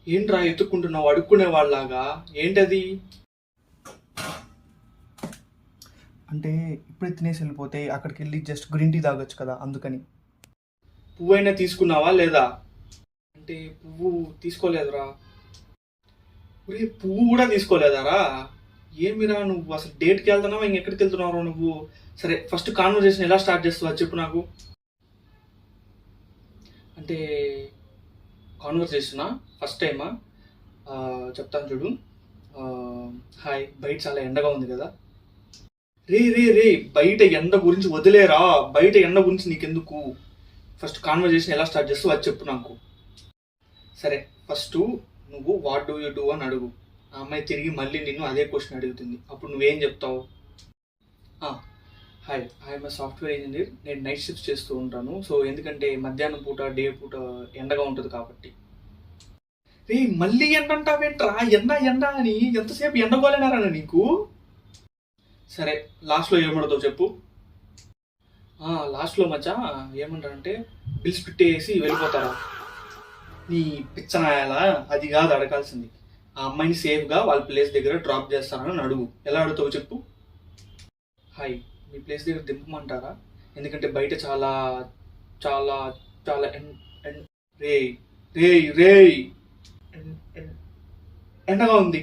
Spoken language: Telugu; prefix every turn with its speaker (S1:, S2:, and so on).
S1: ఏంట్రా ఎత్తుక్కుంటున్నావు అడుక్కునే వాళ్ళలాగా? ఏంటది?
S2: అంటే ఇప్పుడే తినేసి వెళ్ళిపోతే అక్కడికి వెళ్ళి జస్ట్ గ్రీన్ టీ తాగొచ్చు కదా, అందుకని.
S1: పువ్వైనా తీసుకున్నావా లేదా? అంటే పువ్వు తీసుకోలేదురా. ఒరే పువ్వు కూడా తీసుకోలేదారా? ఏమిరా నువ్వు అసలు డేట్కి వెళ్తున్నావా ఇంకెక్కడికి వెళ్తున్నావు నువ్వు? సరే ఫస్ట్ కాన్వర్జేషన్ ఎలా స్టార్ట్ చేస్తావా చెప్పు నాకు. అంటే కాన్వర్జేషనా? ఫస్ట్ టైమా? చెప్తాను చూడు. ఆ, హాయ్, బయట చాలా ఎండగా ఉంది కదా. రే రే రే, బయట ఎండ గురించి వదిలేరా. బయట ఎండ గురించి నీకెందుకు? ఫస్ట్ కాన్వర్జేషన్ ఎలా స్టార్ట్ చేస్తావు అది చెప్పు నాకు. సరే ఫస్ట్ నువ్వు వాట్ డూ యూ డూ అని అడుగు. ఆ అమ్మాయి తిరిగి మళ్ళీ నిన్ను అదే క్వశ్చన్ అడుగుతుంది. అప్పుడు నువ్వేం చెప్తావు? Hi, I'm software engineer. నేను నైట్ షిఫ్ట్ చేస్తూ ఉంటాను. సో ఎందుకంటే మధ్యాహ్నం పూట డే పూట ఎండగా ఉంటుంది కాబట్టి. రే మళ్ళీ ఎండ అంటావేంట్రా? ఎండ ఎండ అని ఎంతసేపు ఎండగోలేనారా నీకు? సరే లాస్ట్లో ఏమడతావు చెప్పు. లాస్ట్లో మచ్చా ఏమంటారంటే బిల్స్ పెట్టేసి వెళ్ళిపోతారా? నీ పిచ్చనాయాలా? అది కాదు అడగాల్సింది. ఆ అమ్మాయిని సేఫ్గా వాళ్ళ ప్లేస్ దగ్గర డ్రాప్ చేస్తానని అడుగు. ఎలా అడుగుతావు చెప్పు. హాయ్, మీ ప్లేస్ దగ్గర దింపమంటారా? ఎందుకంటే బయట చాలా చాలా చాలా రే రే రే ఎండగా ఉంది.